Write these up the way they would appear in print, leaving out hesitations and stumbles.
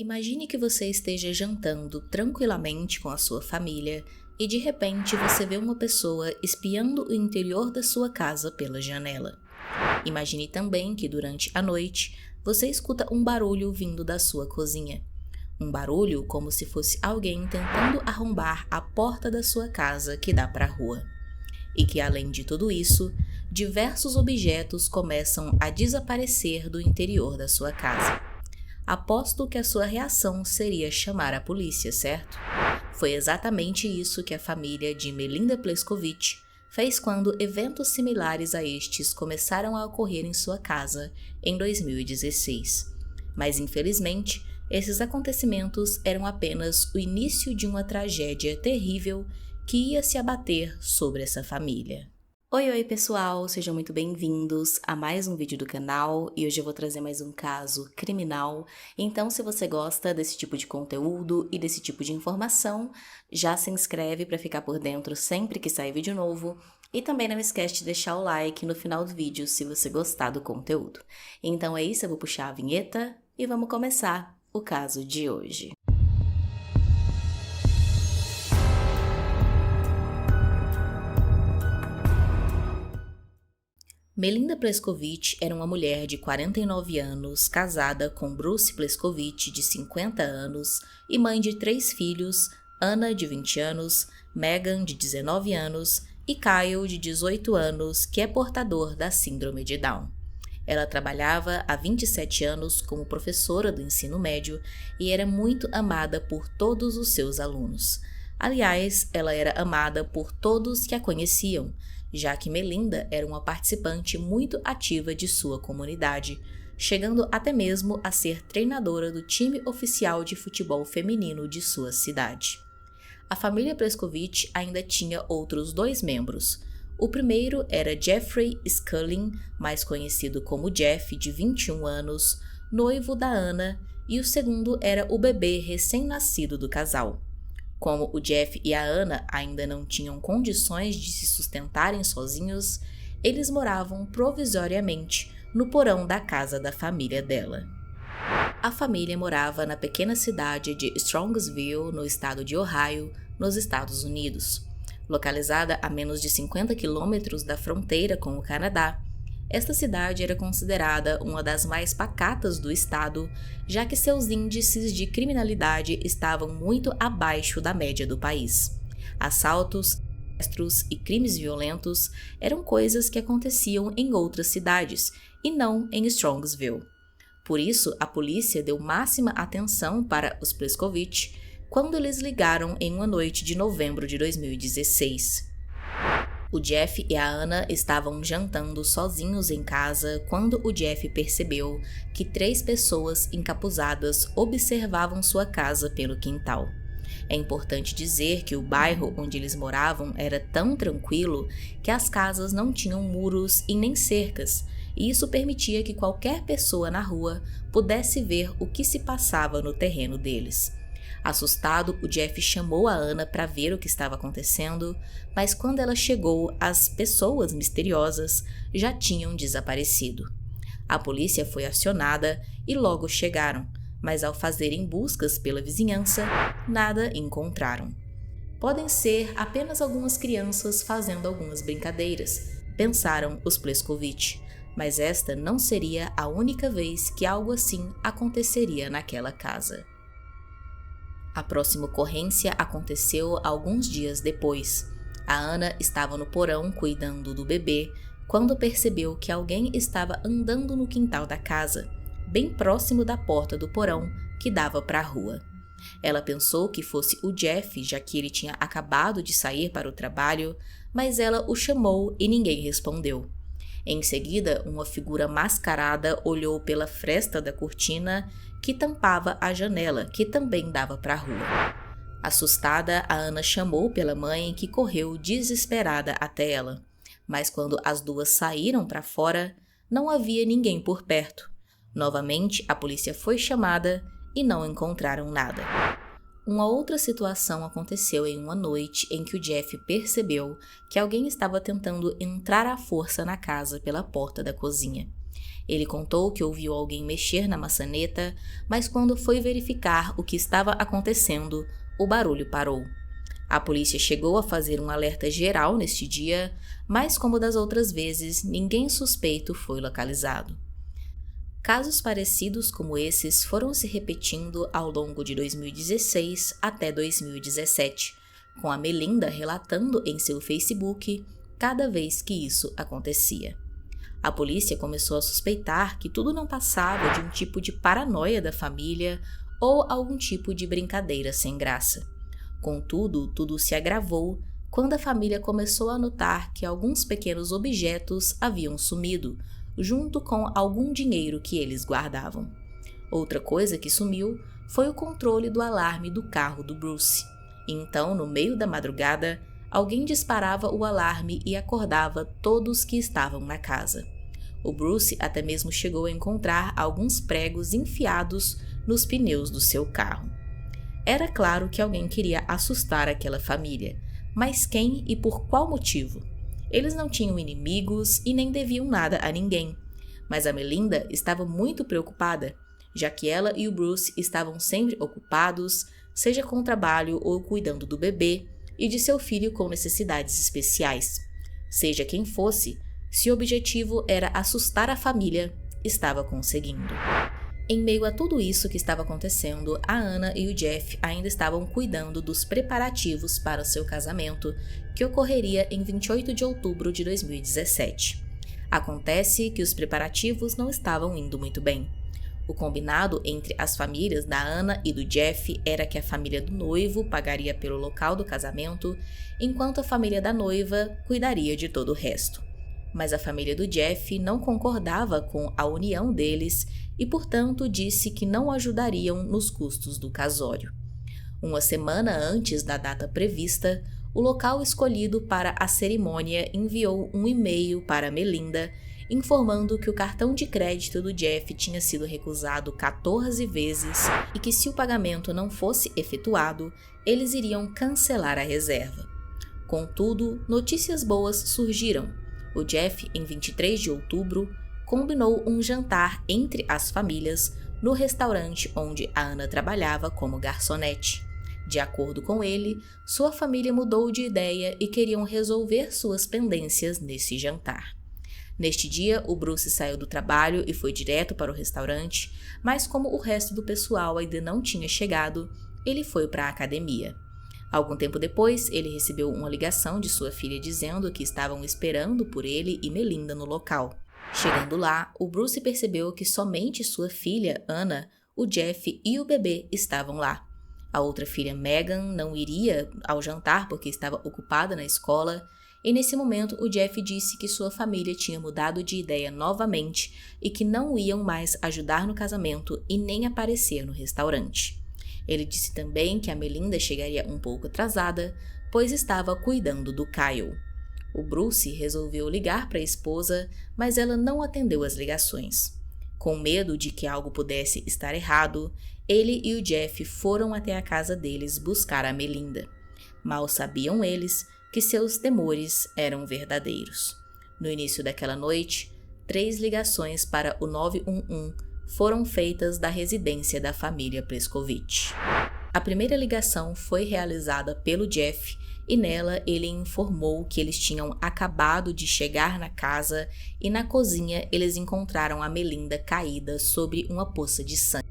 Imagine que você esteja jantando tranquilamente com a sua família e de repente você vê uma pessoa espiando o interior da sua casa pela janela. Imagine também que durante a noite você escuta um barulho vindo da sua cozinha. Um barulho como se fosse alguém tentando arrombar a porta da sua casa que dá para a rua. E que além de tudo isso, diversos objetos começam a desaparecer do interior da sua casa. Aposto que a sua reação seria chamar a polícia, certo? Foi exatamente isso que a família de Melinda Pleskovic fez quando eventos similares a estes começaram a ocorrer em sua casa em 2016. Mas infelizmente, esses acontecimentos eram apenas o início de uma tragédia terrível que ia se abater sobre essa família. Oi pessoal, sejam muito bem-vindos a mais um vídeo do canal e hoje eu vou trazer mais um caso criminal. Então se você gosta desse tipo de conteúdo e desse tipo de informação, já se inscreve para ficar por dentro sempre que sair vídeo novo e também não esquece de deixar o like no final do vídeo se você gostar do conteúdo. Então é isso, eu vou puxar a vinheta e vamos começar o caso de hoje. Melinda Pleskovic era uma mulher de 49 anos, casada com Bruce Pleskovic, de 50 anos, e mãe de 3 filhos, Anna, de 20 anos, Megan, de 19 anos, e Kyle, de 18 anos, que é portador da síndrome de Down. Ela trabalhava há 27 anos como professora do ensino médio e era muito amada por todos os seus alunos. Aliás, ela era amada por todos que a conheciam, já que Melinda era uma participante muito ativa de sua comunidade, chegando até mesmo a ser treinadora do time oficial de futebol feminino de sua cidade. A família Pleskovic ainda tinha outros 2 membros. O primeiro era Jeffrey Scullin, mais conhecido como Jeff, de 21 anos, noivo da Anna, e o segundo era o bebê recém-nascido do casal. Como o Jeff e a Anna ainda não tinham condições de se sustentarem sozinhos, eles moravam provisoriamente no porão da casa da família dela. A família morava na pequena cidade de Strongsville, no estado de Ohio, nos Estados Unidos. Localizada a menos de 50 quilômetros da fronteira com o Canadá, esta cidade era considerada uma das mais pacatas do estado, já que seus índices de criminalidade estavam muito abaixo da média do país. Assaltos, sequestros e crimes violentos eram coisas que aconteciam em outras cidades, e não em Strongsville. Por isso, a polícia deu máxima atenção para os Pleskovic quando eles ligaram em uma noite de novembro de 2016. O Jeff e a Anna estavam jantando sozinhos em casa quando o Jeff percebeu que 3 pessoas encapuzadas observavam sua casa pelo quintal. É importante dizer que o bairro onde eles moravam era tão tranquilo que as casas não tinham muros e nem cercas, e isso permitia que qualquer pessoa na rua pudesse ver o que se passava no terreno deles. Assustado, o Jeff chamou a Anna para ver o que estava acontecendo, mas quando ela chegou, as pessoas misteriosas já tinham desaparecido. A polícia foi acionada e logo chegaram, mas ao fazerem buscas pela vizinhança, nada encontraram. Podem ser apenas algumas crianças fazendo algumas brincadeiras, pensaram os Pleskovic, mas esta não seria a única vez que algo assim aconteceria naquela casa. A próxima ocorrência aconteceu alguns dias depois. A Anna estava no porão cuidando do bebê quando percebeu que alguém estava andando no quintal da casa, bem próximo da porta do porão que dava para a rua. Ela pensou que fosse o Jeff, já que ele tinha acabado de sair para o trabalho, mas ela o chamou e ninguém respondeu. Em seguida, uma figura mascarada olhou pela fresta da cortina que tampava a janela, que também dava para a rua. Assustada, a Anna chamou pela mãe, que correu desesperada até ela. Mas quando as duas saíram para fora, não havia ninguém por perto. Novamente, a polícia foi chamada e não encontraram nada. Uma outra situação aconteceu em uma noite em que o Jeff percebeu que alguém estava tentando entrar à força na casa pela porta da cozinha. Ele contou que ouviu alguém mexer na maçaneta, mas quando foi verificar o que estava acontecendo, o barulho parou. A polícia chegou a fazer um alerta geral neste dia, mas como das outras vezes, ninguém suspeito foi localizado. Casos parecidos como esses foram se repetindo ao longo de 2016 até 2017, com a Melinda relatando em seu Facebook cada vez que isso acontecia. A polícia começou a suspeitar que tudo não passava de um tipo de paranoia da família ou algum tipo de brincadeira sem graça. Contudo, tudo se agravou quando a família começou a notar que alguns pequenos objetos haviam sumido, junto com algum dinheiro que eles guardavam. Outra coisa que sumiu foi o controle do alarme do carro do Bruce. Então, no meio da madrugada, alguém disparava o alarme e acordava todos que estavam na casa. O Bruce até mesmo chegou a encontrar alguns pregos enfiados nos pneus do seu carro. Era claro que alguém queria assustar aquela família, mas quem e por qual motivo? Eles não tinham inimigos e nem deviam nada a ninguém, mas a Melinda estava muito preocupada, já que ela e o Bruce estavam sempre ocupados, seja com trabalho ou cuidando do bebê e de seu filho com necessidades especiais. Seja quem fosse, se o objetivo era assustar a família, estava conseguindo. Em meio a tudo isso que estava acontecendo, a Anna e o Jeff ainda estavam cuidando dos preparativos para o seu casamento, que ocorreria em 28 de outubro de 2017. Acontece que os preparativos não estavam indo muito bem. O combinado entre as famílias da Anna e do Jeff era que a família do noivo pagaria pelo local do casamento, enquanto a família da noiva cuidaria de todo o resto. Mas a família do Jeff não concordava com a união deles e, portanto, disse que não ajudariam nos custos do casório. Uma semana antes da data prevista, o local escolhido para a cerimônia enviou um e-mail para Melinda informando que o cartão de crédito do Jeff tinha sido recusado 14 vezes e que, se o pagamento não fosse efetuado, eles iriam cancelar a reserva. Contudo, notícias boas surgiram. O Jeff, em 23 de outubro, combinou um jantar entre as famílias no restaurante onde a Anna trabalhava como garçonete. De acordo com ele, sua família mudou de ideia e queriam resolver suas pendências nesse jantar. Neste dia, o Bruce saiu do trabalho e foi direto para o restaurante, mas como o resto do pessoal ainda não tinha chegado, ele foi para a academia. Algum tempo depois, ele recebeu uma ligação de sua filha dizendo que estavam esperando por ele e Melinda no local. Chegando lá, o Bruce percebeu que somente sua filha, Anna, o Jeff e o bebê estavam lá. A outra filha, Megan, não iria ao jantar porque estava ocupada na escola, e nesse momento o Jeff disse que sua família tinha mudado de ideia novamente e que não iam mais ajudar no casamento e nem aparecer no restaurante. Ele disse também que a Melinda chegaria um pouco atrasada, pois estava cuidando do Kyle. O Bruce resolveu ligar para a esposa, mas ela não atendeu as ligações. Com medo de que algo pudesse estar errado, ele e o Jeff foram até a casa deles buscar a Melinda. Mal sabiam eles que seus temores eram verdadeiros. No início daquela noite, 3 ligações para o 911 foram feitas da residência da família Pleskovic. A primeira ligação foi realizada pelo Jeff e nela ele informou que eles tinham acabado de chegar na casa e na cozinha eles encontraram a Melinda caída sobre uma poça de sangue.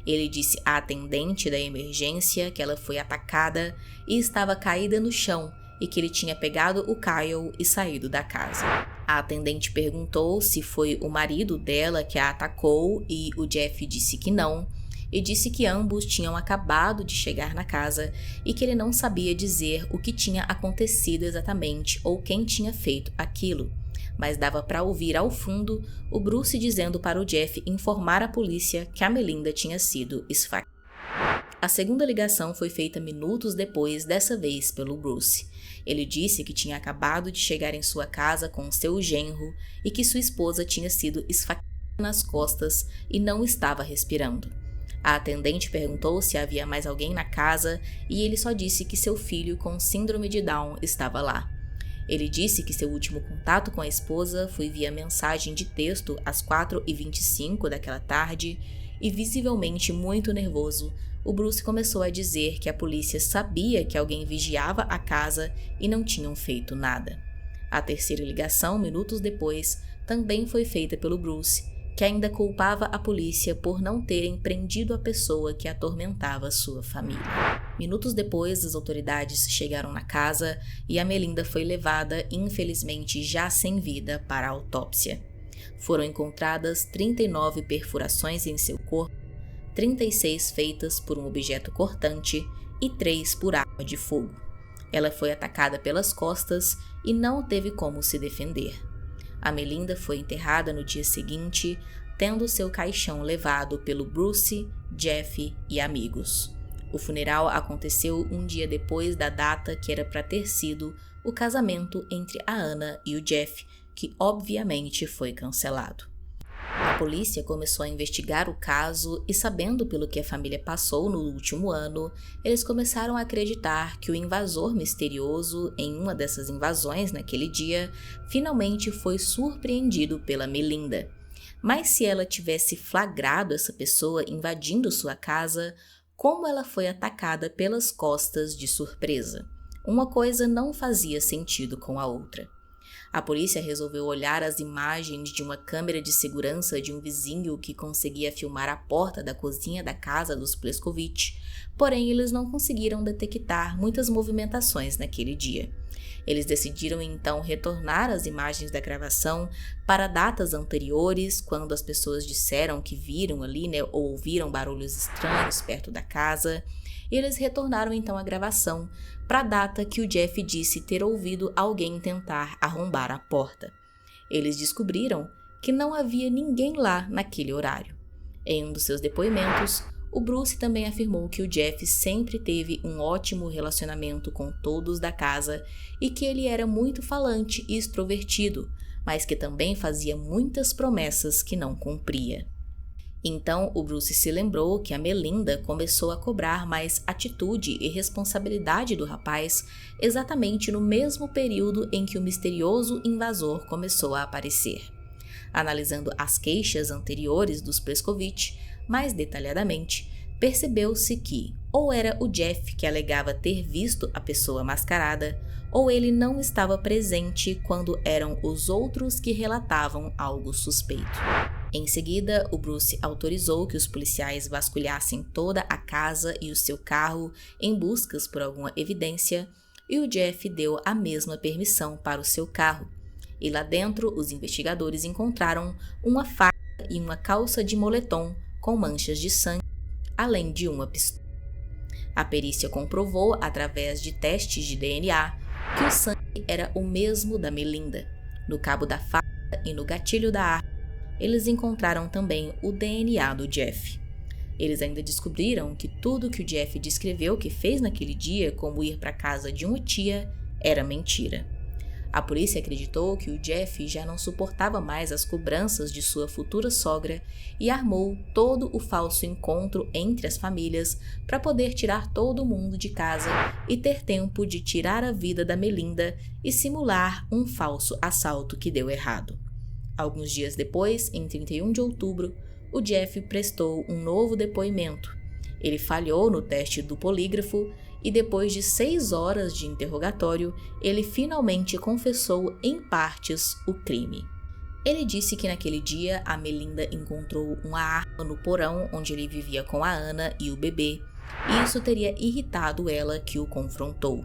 Ele disse à atendente da emergência que ela foi atacada e estava caída no chão e que ele tinha pegado o Kyle e saído da casa. A atendente perguntou se foi o marido dela que a atacou e o Jeff disse que não, e disse que ambos tinham acabado de chegar na casa e que ele não sabia dizer o que tinha acontecido exatamente ou quem tinha feito aquilo, mas dava para ouvir ao fundo o Bruce dizendo para o Jeff informar a polícia que a Melinda tinha sido esfaqueada. A segunda ligação foi feita minutos depois, dessa vez pelo Bruce. Ele disse que tinha acabado de chegar em sua casa com seu genro e que sua esposa tinha sido esfaqueada nas costas e não estava respirando. A atendente perguntou se havia mais alguém na casa e ele só disse que seu filho com síndrome de Down estava lá. Ele disse que seu último contato com a esposa foi via mensagem de texto às 4h25 daquela tarde e, visivelmente muito nervoso, o Bruce começou a dizer que a polícia sabia que alguém vigiava a casa e não tinham feito nada. A terceira ligação, minutos depois, também foi feita pelo Bruce, que ainda culpava a polícia por não terem prendido a pessoa que atormentava sua família. Minutos depois, as autoridades chegaram na casa e a Melinda foi levada, infelizmente já sem vida, para a autópsia. Foram encontradas 39 perfurações em seu corpo, 36 feitas por um objeto cortante e 3 por arma de fogo. Ela foi atacada pelas costas e não teve como se defender. A Melinda foi enterrada no dia seguinte, tendo seu caixão levado pelo Bruce, Jeff e amigos. O funeral aconteceu um dia depois da data que era para ter sido o casamento entre a Anna e o Jeff, que obviamente foi cancelado. A polícia começou a investigar o caso e, sabendo pelo que a família passou no último ano, eles começaram a acreditar que o invasor misterioso em uma dessas invasões naquele dia finalmente foi surpreendido pela Melinda. Mas se ela tivesse flagrado essa pessoa invadindo sua casa, como ela foi atacada pelas costas de surpresa? Uma coisa não fazia sentido com a outra. A polícia resolveu olhar as imagens de uma câmera de segurança de um vizinho que conseguia filmar a porta da cozinha da casa dos Pleskovic, porém eles não conseguiram detectar muitas movimentações naquele dia. Eles decidiram então retornar as imagens da gravação para datas anteriores, quando as pessoas disseram que viram ali, ou ouviram barulhos estranhos perto da casa, e eles retornaram então a gravação para a data que o Jeff disse ter ouvido alguém tentar arrombar a porta. Eles descobriram que não havia ninguém lá naquele horário. Em um dos seus depoimentos, o Bruce também afirmou que o Jeff sempre teve um ótimo relacionamento com todos da casa e que ele era muito falante e extrovertido, mas que também fazia muitas promessas que não cumpria. Então, o Bruce se lembrou que a Melinda começou a cobrar mais atitude e responsabilidade do rapaz exatamente no mesmo período em que o misterioso invasor começou a aparecer. Analisando as queixas anteriores dos Pleskovic mais detalhadamente, percebeu-se que ou era o Jeff que alegava ter visto a pessoa mascarada, ou ele não estava presente quando eram os outros que relatavam algo suspeito. Em seguida, o Bruce autorizou que os policiais vasculhassem toda a casa e o seu carro em buscas por alguma evidência, e o Jeff deu a mesma permissão para o seu carro. E lá dentro, os investigadores encontraram uma faca e uma calça de moletom com manchas de sangue, além de uma pistola. A perícia comprovou, através de testes de DNA, que o sangue era o mesmo da Melinda. No cabo da faca e no gatilho da arma, eles encontraram também o DNA do Jeff. Eles ainda descobriram que tudo que o Jeff descreveu que fez naquele dia, como ir para a casa de uma tia, era mentira. A polícia acreditou que o Jeff já não suportava mais as cobranças de sua futura sogra e armou todo o falso encontro entre as famílias para poder tirar todo mundo de casa e ter tempo de tirar a vida da Melinda e simular um falso assalto que deu errado. Alguns dias depois, em 31 de outubro, o Jeff prestou um novo depoimento. Ele falhou no teste do polígrafo e, depois de 6 horas de interrogatório, ele finalmente confessou em partes o crime. Ele disse que naquele dia a Melinda encontrou uma arma no porão onde ele vivia com a Anna e o bebê, e isso teria irritado ela, que o confrontou.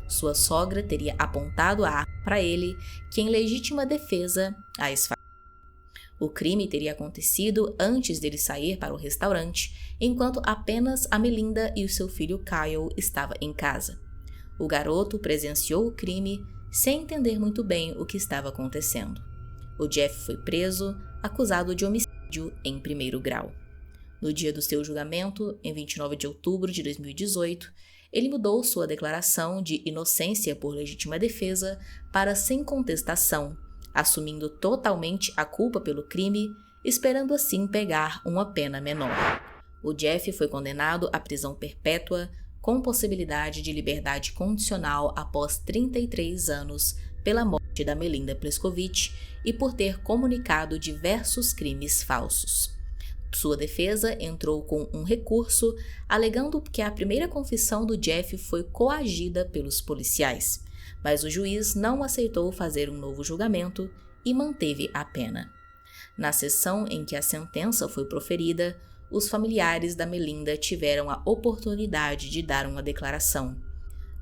Sua sogra teria apontado a arma para ele, que em legítima defesa a esfaqueou. O crime teria acontecido antes dele sair para o restaurante, enquanto apenas a Melinda e o seu filho Kyle estavam em casa. O garoto presenciou o crime sem entender muito bem o que estava acontecendo. O Jeff foi preso, acusado de homicídio em primeiro grau. No dia do seu julgamento, em 29 de outubro de 2018, ele mudou sua declaração de inocência por legítima defesa para sem contestação, assumindo totalmente a culpa pelo crime, esperando assim pegar uma pena menor. O Jeff foi condenado à prisão perpétua, com possibilidade de liberdade condicional após 33 anos, pela morte da Melinda Pleskovic e por ter comunicado diversos crimes falsos. Sua defesa entrou com um recurso, alegando que a primeira confissão do Jeff foi coagida pelos policiais, mas o juiz não aceitou fazer um novo julgamento e manteve a pena. Na sessão em que a sentença foi proferida, os familiares da Melinda tiveram a oportunidade de dar uma declaração.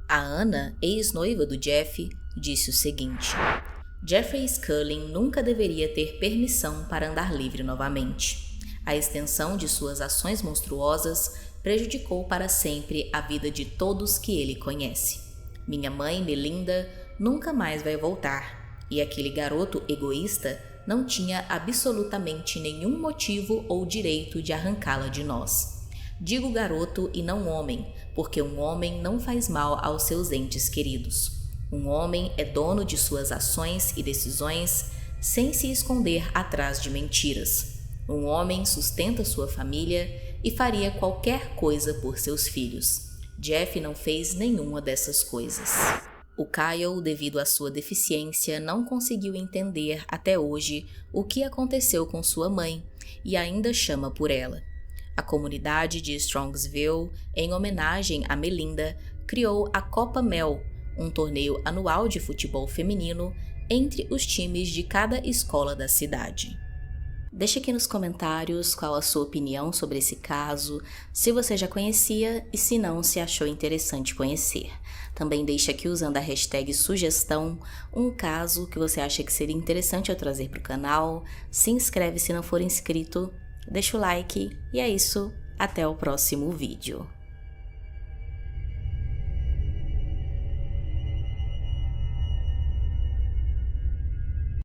A Anna, ex-noiva do Jeff, disse o seguinte: Jeffrey Scullin nunca deveria ter permissão para andar livre novamente. A extensão de suas ações monstruosas prejudicou para sempre a vida de todos que ele conhece. Minha mãe, Melinda, nunca mais vai voltar, e aquele garoto egoísta não tinha absolutamente nenhum motivo ou direito de arrancá-la de nós. Digo garoto e não homem, porque um homem não faz mal aos seus entes queridos. Um homem é dono de suas ações e decisões sem se esconder atrás de mentiras. Um homem sustenta sua família e faria qualquer coisa por seus filhos. Jeff não fez nenhuma dessas coisas. O Kyle, devido à sua deficiência, não conseguiu entender até hoje o que aconteceu com sua mãe e ainda chama por ela. A comunidade de Strongsville, em homenagem a Melinda, criou a Copa Mel, um torneio anual de futebol feminino entre os times de cada escola da cidade. Deixe aqui nos comentários qual a sua opinião sobre esse caso, se você já conhecia e se não, se achou interessante conhecer. Também deixe aqui usando a hashtag sugestão um caso que você acha que seria interessante eu trazer para o canal. Se inscreve se não for inscrito, deixa o like e é isso, até o próximo vídeo.